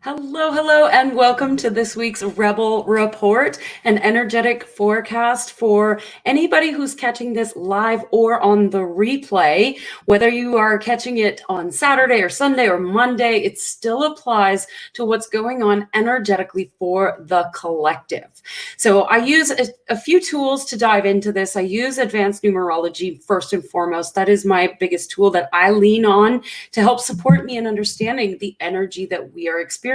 Hello, hello, and welcome to this week's Rebel Report, an energetic forecast for anybody who's catching this live or on the replay. Whether you are catching it on Saturday or Sunday or Monday, it still applies to what's going on energetically for the collective. So I use a few tools to dive into this. I use advanced numerology first and foremost. That is my biggest tool that I lean on to help support me in understanding the energy that we are experiencing.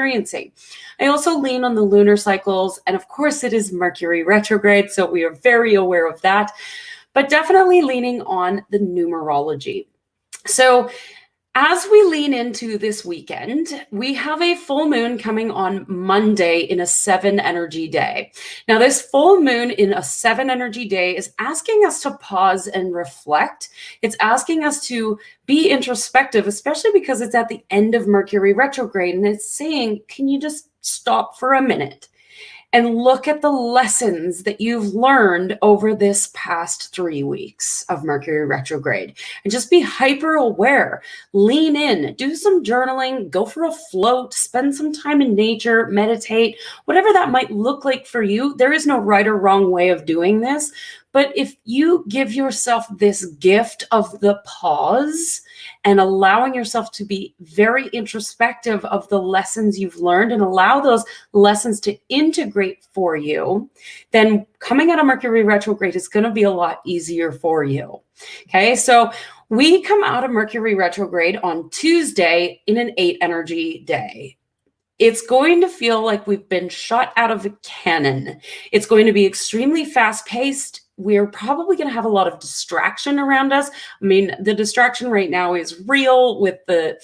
I also lean on the lunar cycles, and of course it is Mercury retrograde, so we are very aware of that, but definitely leaning on the numerology. So as we lean into this weekend, we have a full moon coming on Monday in a 7 energy day. Now, this full moon in a 7 energy day is asking us to pause and reflect. It's asking us to be introspective, especially because it's at the end of Mercury retrograde. And it's saying, can you just stop for a minute and look at the lessons that you've learned over this past 3 weeks of Mercury retrograde, and just be hyper aware, lean in, do some journaling, go for a float, spend some time in nature, meditate, whatever that might look like for you. There is no right or wrong way of doing this, but if you give yourself this gift of the pause and allowing yourself to be very introspective of the lessons you've learned and allow those lessons to integrate for you, then coming out of Mercury retrograde is going to be a lot easier for you. Okay, so we come out of Mercury retrograde on Tuesday in an 8 energy day. It's going to feel like we've been shot out of a cannon. It's going to be extremely fast-paced. We're probably going to have a lot of distraction around us. I mean, the distraction right now is real with the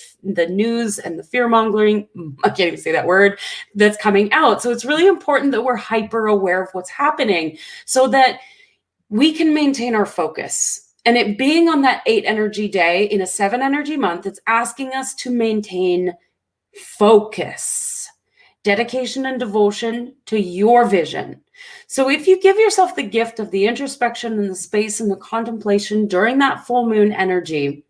news and the fear-mongering, I can't even say that word, that's coming out. So it's really important that we're hyper aware of what's happening so that we can maintain our focus. And it being on that 8 energy day in a 7 energy month, it's asking us to maintain focus, dedication and devotion to your vision. So if you give yourself the gift of the introspection and the space and the contemplation during that full moon energy,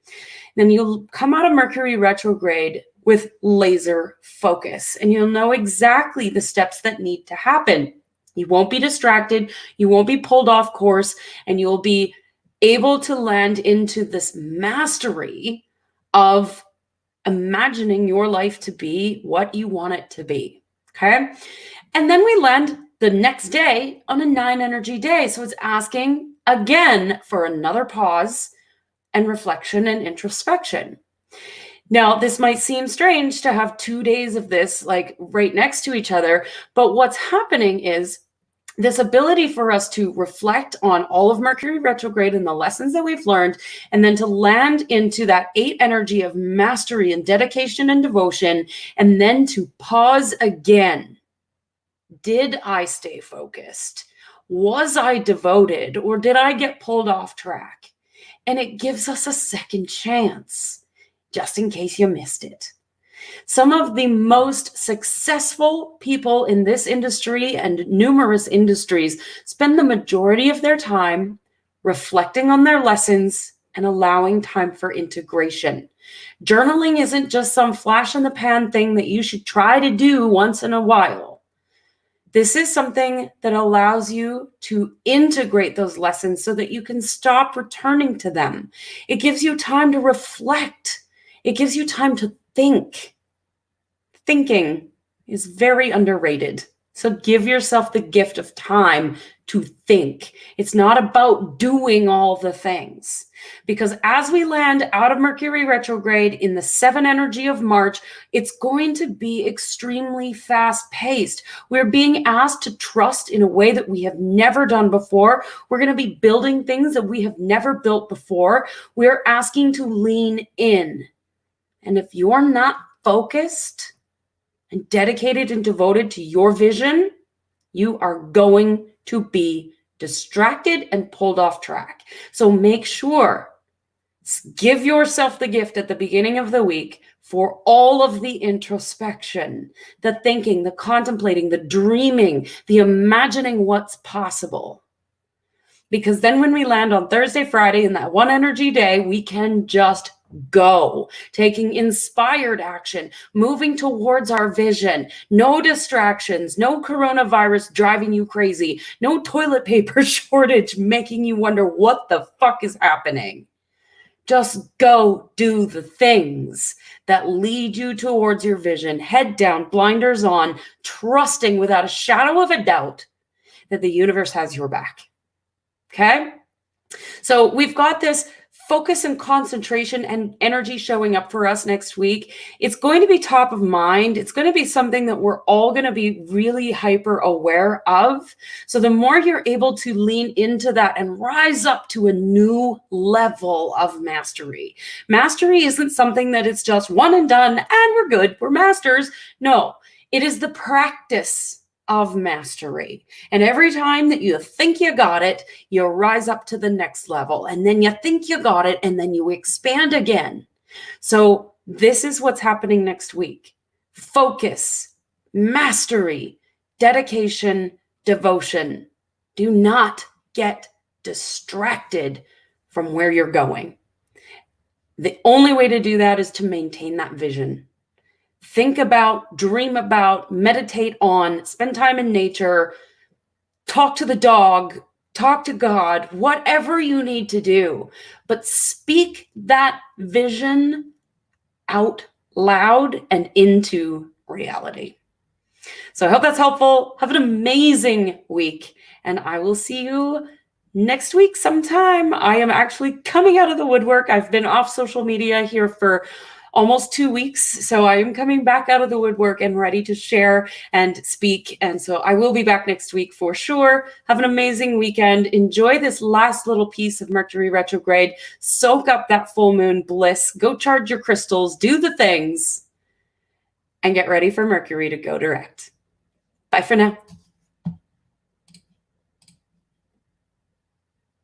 then you'll come out of Mercury retrograde with laser focus, and you'll know exactly the steps that need to happen. You won't be distracted, you won't be pulled off course, and you'll be able to land into this mastery of imagining your life to be what you want it to be, okay? And then we land the next day on a 9 energy day. So it's asking again for another pause and reflection and introspection. Now, this might seem strange to have 2 days of this like right next to each other, but what's happening is this ability for us to reflect on all of Mercury retrograde and the lessons that we've learned, and then to land into that 8 energy of mastery and dedication and devotion, and then to pause again. Did I stay focused? Was I devoted, or did I get pulled off track? And it gives us a second chance, just in case you missed it. Some of the most successful people in this industry and numerous industries spend the majority of their time reflecting on their lessons and allowing time for integration. Journaling isn't just some flash in the pan thing that you should try to do once in a while. This is something that allows you to integrate those lessons so that you can stop returning to them. It gives you time to reflect. It gives you time to think. Thinking is very underrated. So give yourself the gift of time to think. It's not about doing all the things. Because as we land out of Mercury retrograde in the 7 energy of March, it's going to be extremely fast-paced. We're being asked to trust in a way that we have never done before. We're going to be building things that we have never built before. We're asking to lean in. And if you're not focused and dedicated and devoted to your vision, you are going to be distracted and pulled off track. So make sure, give yourself the gift at the beginning of the week for all of the introspection, the thinking, the contemplating, the dreaming, the imagining what's possible. Because then when we land on Thursday, Friday in that 1 energy day, we can just go. Taking inspired action, moving towards our vision. No distractions, no coronavirus driving you crazy, no toilet paper shortage making you wonder what the fuck is happening. Just go do the things that lead you towards your vision, head down, blinders on, trusting without a shadow of a doubt that the universe has your back. Okay? So we've got this focus and concentration and energy showing up for us next week. It's going to be top of mind. It's going to be something that we're all going to be really hyper aware of. So the more you're able to lean into that and rise up to a new level of mastery. Mastery isn't something that it's just one and done and we're good, we're masters. No, it is the practice of mastery. And every time that you think you got it, you rise up to the next level. And then you think you got it, and then you expand again. So this is what's happening next week. Focus, mastery, dedication, devotion. Do not get distracted from where you're going. The only way to do that is to maintain that vision. Think about, dream about, meditate on, spend time in nature, talk to the dog, talk to God, whatever you need to do. But speak that vision out loud and into reality. So I hope that's helpful. Have an amazing week, and I will see you next week sometime. I am actually coming out of the woodwork. I've been off social media here for almost 2 weeks. So I am coming back out of the woodwork and ready to share and speak. And so I will be back next week for sure. Have an amazing weekend. Enjoy this last little piece of Mercury retrograde. Soak up that full moon bliss. Go charge your crystals. Do the things. And get ready for Mercury to go direct. Bye for now.